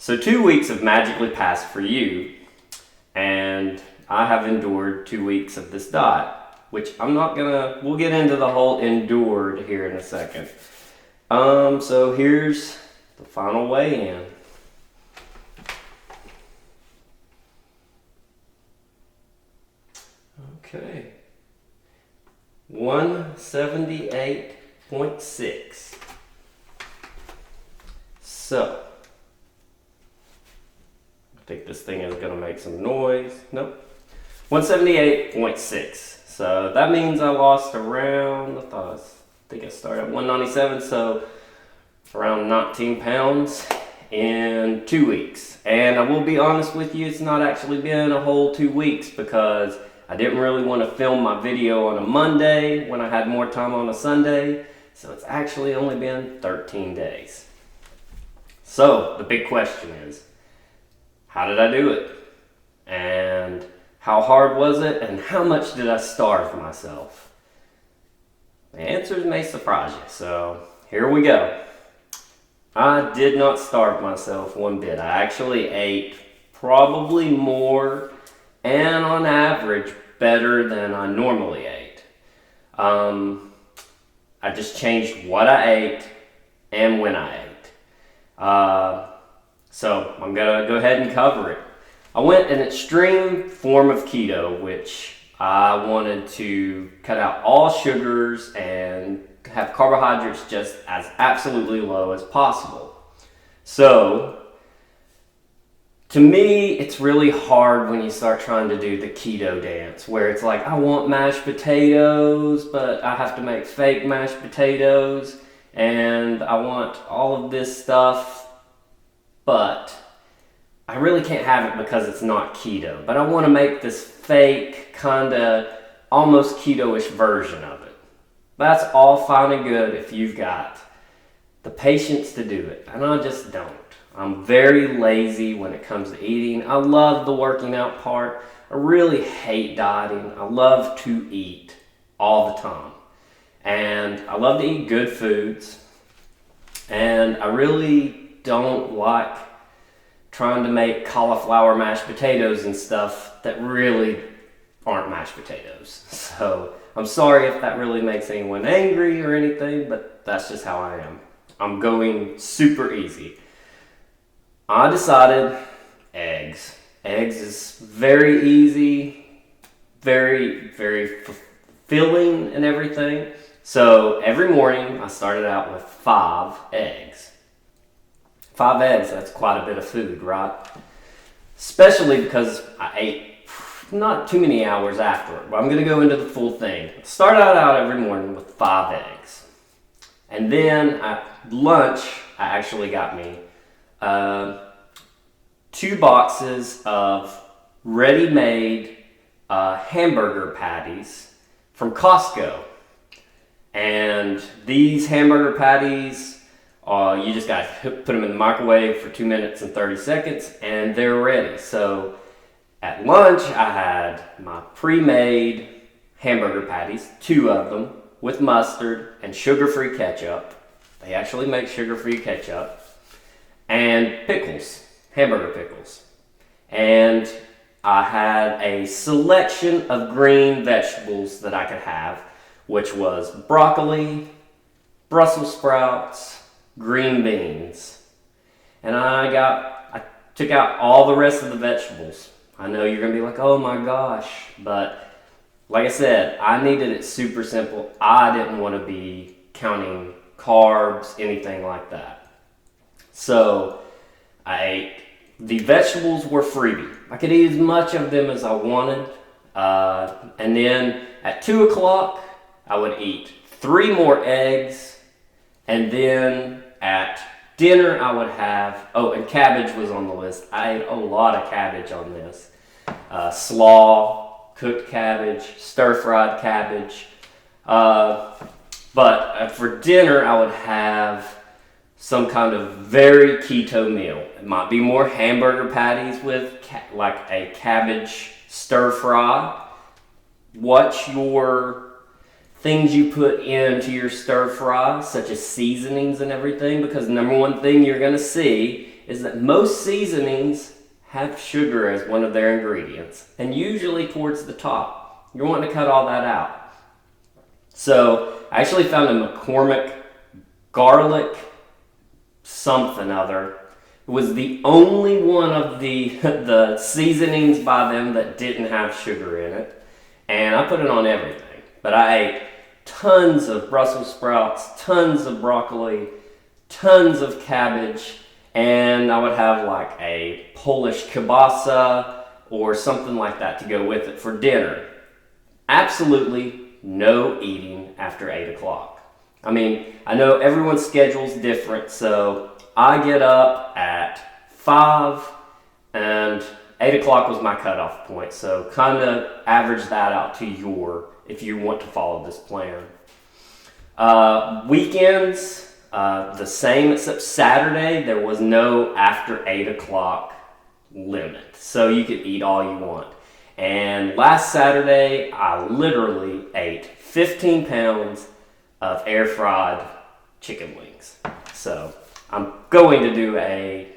So 2 weeks have magically passed for you, and I have endured 2 weeks of this diet, which we'll get into the whole endured here in a second. So here's the final weigh-in. Okay. 178.6. So, I think this thing is going to make some noise. Nope. 178.6. So that means I lost around, I think I started at 197, so around 19 pounds in 2 weeks. And I will be honest with you, it's not actually been a whole 2 weeks because I didn't really want to film my video on a Monday when I had more time on a Sunday. So it's actually only been 13 days. So the big question is, how did I do it? And how hard was it? And how much did I starve myself? The answers may surprise you. So here we go. I did not starve myself one bit. I actually ate probably more and on average better than I normally ate. I just changed what I ate and when I ate. So I'm gonna go ahead and cover it. I went an extreme form of keto, which I wanted to cut out all sugars and have carbohydrates just as absolutely low as possible. So to me, it's really hard when you start trying to do the keto dance, where it's like, I want mashed potatoes, but I have to make fake mashed potatoes, and I want all of this stuff, but I really can't have it because it's not keto. But I want to make this fake, kind of almost keto-ish version of it. That's all fine and good if you've got the patience to do it, and I just don't. I'm very lazy when it comes to eating. I love the working out part. I really hate dieting. I love to eat all the time. And I love to eat good foods. And I really don't like trying to make cauliflower mashed potatoes and stuff that really aren't mashed potatoes. So I'm sorry if that really makes anyone angry or anything, but that's just how I am. I'm going super easy. I decided eggs. Eggs is very easy, very, very fulfilling and everything. So every morning I started out with 5 eggs. 5 eggs, that's quite a bit of food, right? Especially because I ate not too many hours after it, but I'm going to go into the full thing. Started out every morning with 5 eggs. And then at lunch, I actually got me 2 boxes of ready-made hamburger patties from Costco. And these hamburger patties, you just got to put them in the microwave for 2 minutes and 30 seconds and they're ready. So at lunch, I had my pre-made hamburger patties, 2 of them, with mustard and sugar-free ketchup. They actually make sugar-free ketchup. And pickles, hamburger pickles. And I had a selection of green vegetables that I could have, which was broccoli, Brussels sprouts, green beans. And I took out all the rest of the vegetables. I know you're gonna be like, oh my gosh, but like I said, I needed it super simple. I didn't want to be counting carbs, anything like that. So I ate, the vegetables were freebie. I could eat as much of them as I wanted. And then at 2 o'clock, I would eat 3 more eggs. And then at dinner, I would have, and cabbage was on the list. I ate a lot of cabbage on this. Slaw, cooked cabbage, stir-fried cabbage. But for dinner, I would have some kind of very keto meal. It might be more hamburger patties with like a cabbage stir-fry. Watch your things you put into your stir-fry, such as seasonings and everything, because the number one thing you're going to see is that most seasonings have sugar as one of their ingredients, and usually towards the top. You're wanting to cut all that out. So I actually found a McCormick garlic something other. It was the only one of the the seasonings by them that didn't have sugar in it, and I put it on everything. But I ate tons of Brussels sprouts, tons of broccoli, tons of cabbage, and I would have like a Polish kielbasa or something like that to go with it for dinner. Absolutely no eating after 8 o'clock. I mean, I know everyone's schedule's different, so I get up at 5 and 8 o'clock was my cutoff point. So kind of average that out to if you want to follow this plan. Weekends, the same except Saturday, there was no after 8 o'clock limit. So you could eat all you want. And last Saturday, I literally ate 15 pounds of air fried chicken wings. So I'm going to do a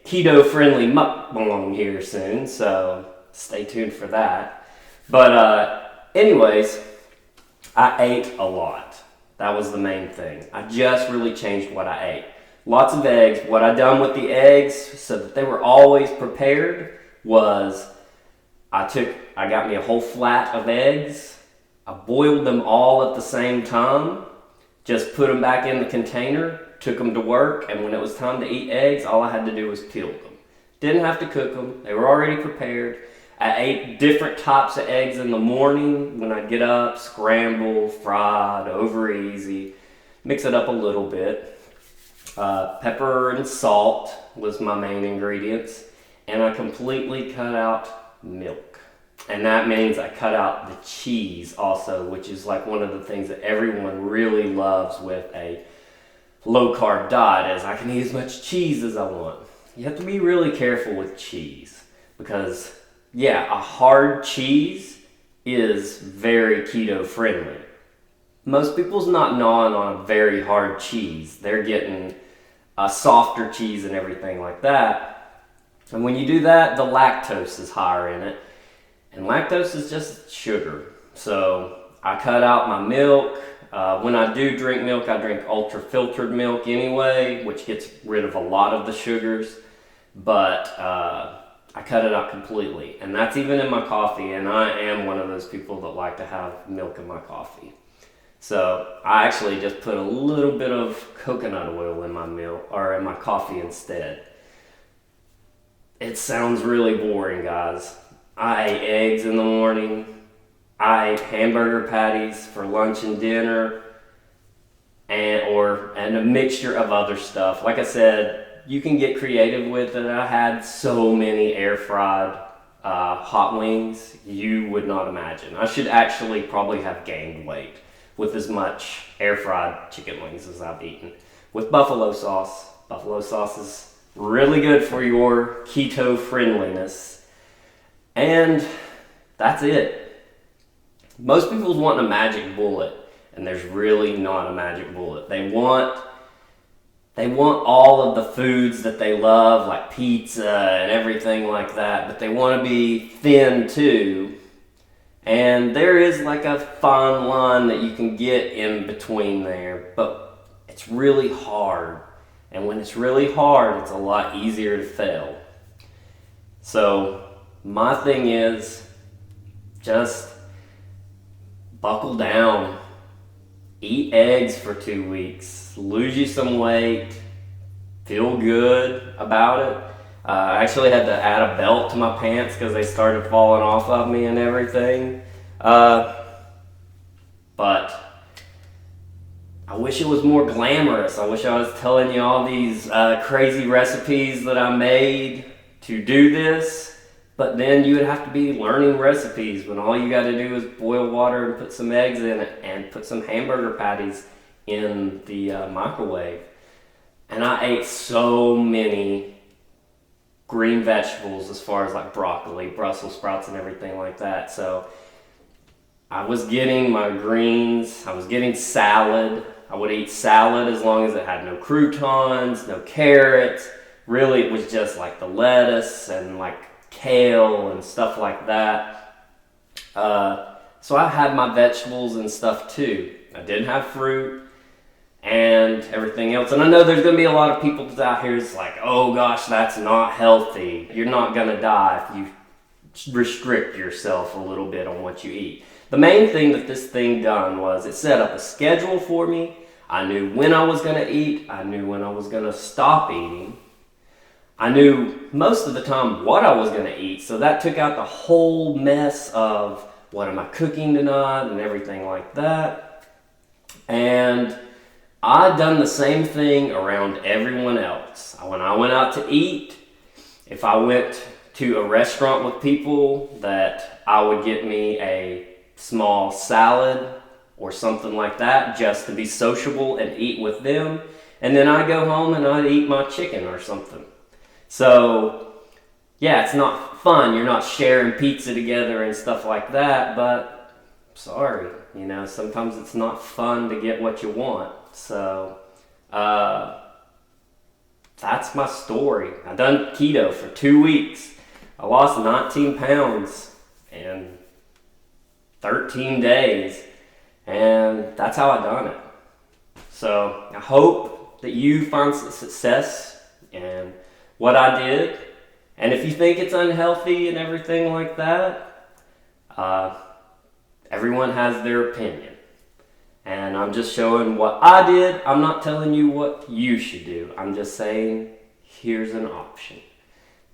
keto friendly mukbang here soon. So stay tuned for that. But anyways, I ate a lot. That was the main thing. I just really changed what I ate. Lots of eggs. What I done with the eggs so that they were always prepared was I got me a whole flat of eggs. I boiled them all at the same time. Just put them back in the container, took them to work, and when it was time to eat eggs, all I had to do was peel them. Didn't have to cook them. They were already prepared. I ate different types of eggs in the morning when I'd get up, scrambled, fried, over easy, mix it up a little bit. Pepper and salt was my main ingredients, and I completely cut out milk. And that means I cut out the cheese also, which is like one of the things that everyone really loves with a low-carb diet is I can eat as much cheese as I want. You have to be really careful with cheese because, yeah, a hard cheese is very keto friendly. Most people's not gnawing on a very hard cheese. They're getting a softer cheese and everything like that. And when you do that, the lactose is higher in it. And lactose is just sugar. So I cut out my milk. When I do drink milk, I drink ultra filtered milk anyway, which gets rid of a lot of the sugars. But I cut it out completely. And that's even in my coffee. And I am one of those people that like to have milk in my coffee. So I actually just put a little bit of coconut oil in my milk or in my coffee instead. It sounds really boring, guys. I ate eggs in the morning. I ate hamburger patties for lunch and dinner, and a mixture of other stuff. Like I said, you can get creative with it. I had so many air fried hot wings you would not imagine. I should actually probably have gained weight with as much air fried chicken wings as I've eaten. With buffalo sauce. Buffalo sauce is really good for your keto friendliness. And that's it. Most people's wanting a magic bullet, and there's really not a magic bullet. They want all of the foods that they love, like pizza and everything like that, but they want to be thin too. And there is like a fine line that you can get in between there, but it's really hard. And when it's really hard, it's a lot easier to fail. So my thing is just buckle down, eat eggs for 2 weeks, lose you some weight, feel good about it. I actually had to add a belt to my pants because they started falling off of me and everything. But I wish it was more glamorous. I wish I was telling you all these crazy recipes that I made to do this. But then you would have to be learning recipes when all you got to do is boil water and put some eggs in it and put some hamburger patties in the microwave. And I ate so many green vegetables as far as like broccoli, Brussels sprouts and everything like that. So I was getting my greens, I was getting salad, I would eat salad as long as it had no croutons, no carrots. Really, it was just like the lettuce and like kale and stuff like that. So I had my vegetables and stuff too. I didn't have fruit and everything else. And I know there's going to be a lot of people out here that's like, oh gosh, that's not healthy. You're not going to die if you restrict yourself a little bit on what you eat. The main thing that this thing done was it set up a schedule for me. I knew when I was going to eat. I knew when I was going to stop eating. I knew most of the time what I was going to eat. So that took out the whole mess of what am I cooking tonight and everything like that. And I done the same thing around everyone else. When I went out to eat, if I went to a restaurant with people, that I would get me a small salad or something like that just to be sociable and eat with them. And then I'd go home and I'd eat my chicken or something. So, yeah, it's not fun. You're not sharing pizza together and stuff like that, but sorry, you know, sometimes it's not fun to get what you want. So, that's my story. I done keto for 2 weeks. I lost 19 pounds in 13 days, and that's how I done it. So I hope that you find some success in what I did. And if you think it's unhealthy and everything like that, everyone has their opinion. And I'm just showing what I did. I'm not telling you what you should do. I'm just saying, here's an option.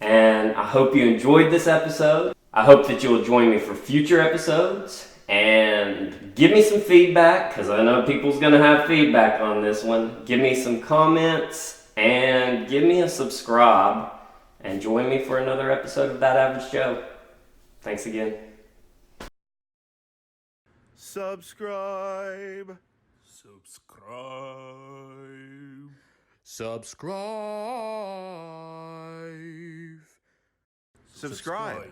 And I hope you enjoyed this episode. I hope that you'll join me for future episodes. And give me some feedback, because I know people's going to have feedback on this one. Give me some comments and give me a subscribe. And join me for another episode of That Average Joe. Thanks again. Subscribe. Subscribe. Subscribe.